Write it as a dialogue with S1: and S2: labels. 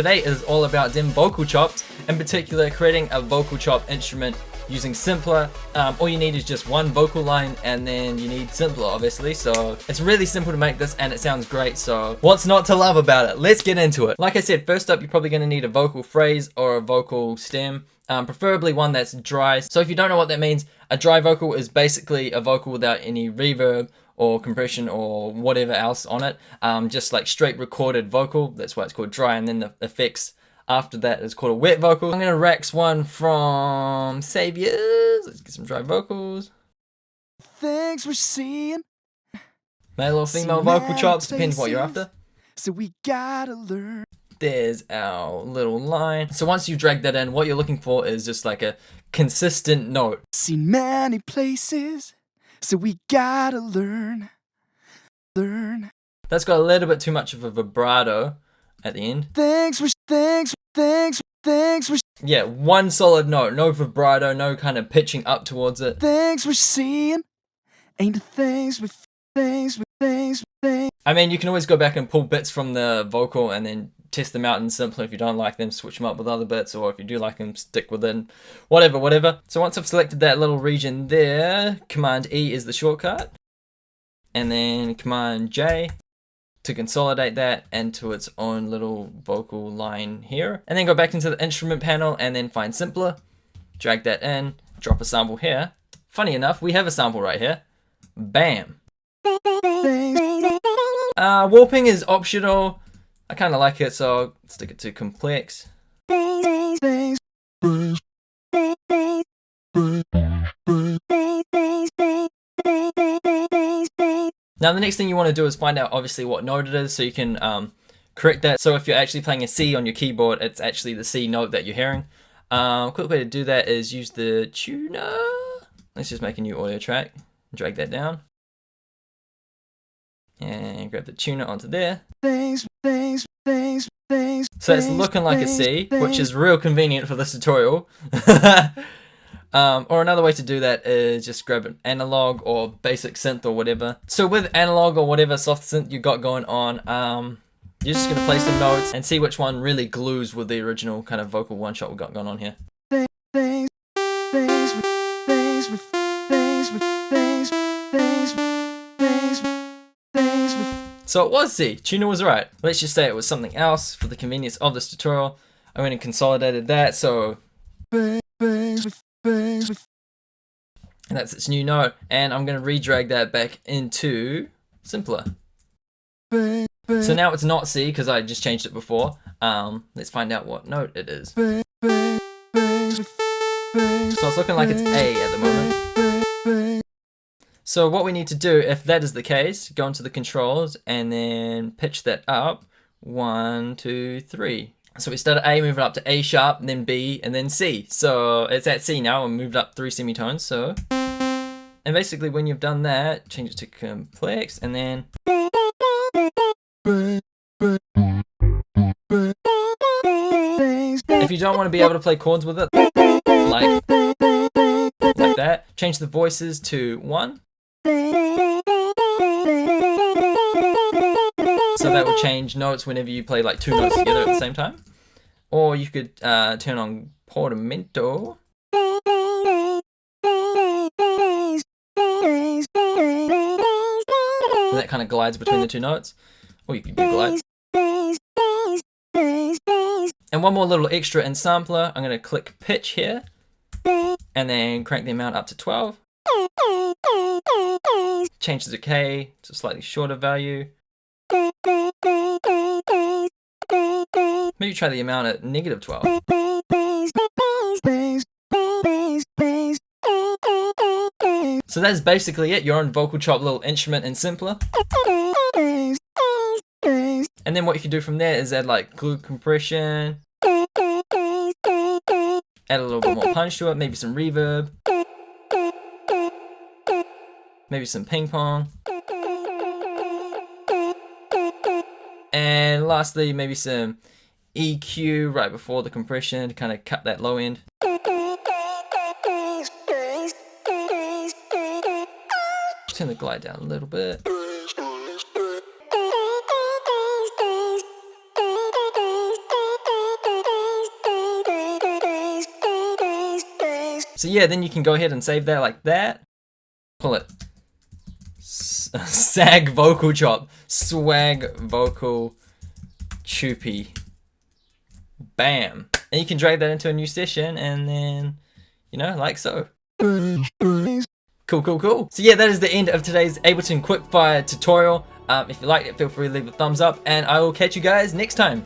S1: Today is all about them vocal chops, in particular creating a vocal chop instrument using Simpler. All you need is just one vocal line and then you need Simpler obviously, so it's really simple to make this and it sounds great, so what's not to love about it? Let's get into it. Like I said, first up you're probably going to need a vocal phrase or a vocal stem, preferably one that's dry. So if you don't know what that means, a dry vocal is basically a vocal without any reverb or compression or whatever else on it, just like straight recorded vocal. That's why it's called dry, and then the effects after that is called a wet vocal. I'm gonna rax one from Saviors. Let's get some dry vocals.
S2: Things we're seeing,
S1: Male or female vocal chops, depends what you're after.
S2: so we gotta learn.
S1: There's our little line. So once you drag that in, what you're looking for is just like a consistent note.
S2: Seen many places, so we gotta learn.
S1: That's got a little bit too much of a vibrato at the end.
S2: Things we're
S1: Yeah, one solid note, no vibrato, no kind of pitching up towards it.
S2: things we're seeing, ain't the things we
S1: I mean, you can always go back and pull bits from the vocal and then test them out in Simpler. If you don't like them, switch them up with other bits, or if you do like them, stick with it, whatever. So once I've selected that little region there, Command E is the shortcut, and then Command J to consolidate that into its own little vocal line here, and then go back into the instrument panel and then find Simpler, drag that in, drop a sample here. Funny enough, we have a sample right here. Bam. Warping is optional. I kind of like it, so I'll stick it to complex. Now the next thing you want to do is find out obviously what note it is, so you can correct that. So if you're actually playing a C on your keyboard, it's actually the C note that you're hearing. Quick way to do that is use the tuner. Let's just make a new audio track, drag that down, and grab the tuner onto there. So it's looking like a C, which is real convenient for this tutorial. Or another way to do that is just grab an analog or basic synth or whatever. So with analog or whatever soft synth you got going on, you're just gonna play some notes and see which one really glues with the original kind of vocal one shot we got going on here. So it was C, tuner was right. Let's just say it was something else for the convenience of this tutorial. I went and consolidated that, so and that's its new note, and I'm gonna re-drag that back into Simpler. So now it's not C because I just changed it before. Let's find out what note it is. So it's looking like it's A at the moment. So what we need to do, if that is the case, go into the controls and then pitch that up. 1, 2, 3. So we started A, move it up to A sharp, then B, and then C. So it's at C now, and moved up 3 semitones. So, and basically when you've done that, change it to complex, and then if you don't want to be able to play chords with it, like that, change the voices to 1. So that will change notes whenever you play like 2 notes together at the same time. Or you could turn on portamento. And that kind of glides between the 2 notes. Or you could do glide. And one more little extra in sampler. I'm going to click pitch here. And then crank the amount up to 12. Change the decay to a slightly shorter value. Maybe try the amount at -12. So that's basically it, your own vocal chop little instrument in Simpler. And then what you can do from there is add like glue compression, add a little bit more punch to it, maybe some reverb, maybe some ping pong. And lastly, maybe some EQ right before the compression to kind of cut that low end. Turn the glide down a little bit. So yeah, then you can go ahead and save that like that. Call it Sag Vocal Chop. Swag Vocal Choopy. Bam. And you can drag that into a new session and then, you know, like so. Cool, cool, cool. So yeah, that is the end of today's Ableton quickfire tutorial. If you liked it, feel free to leave a thumbs up and I will catch you guys next time.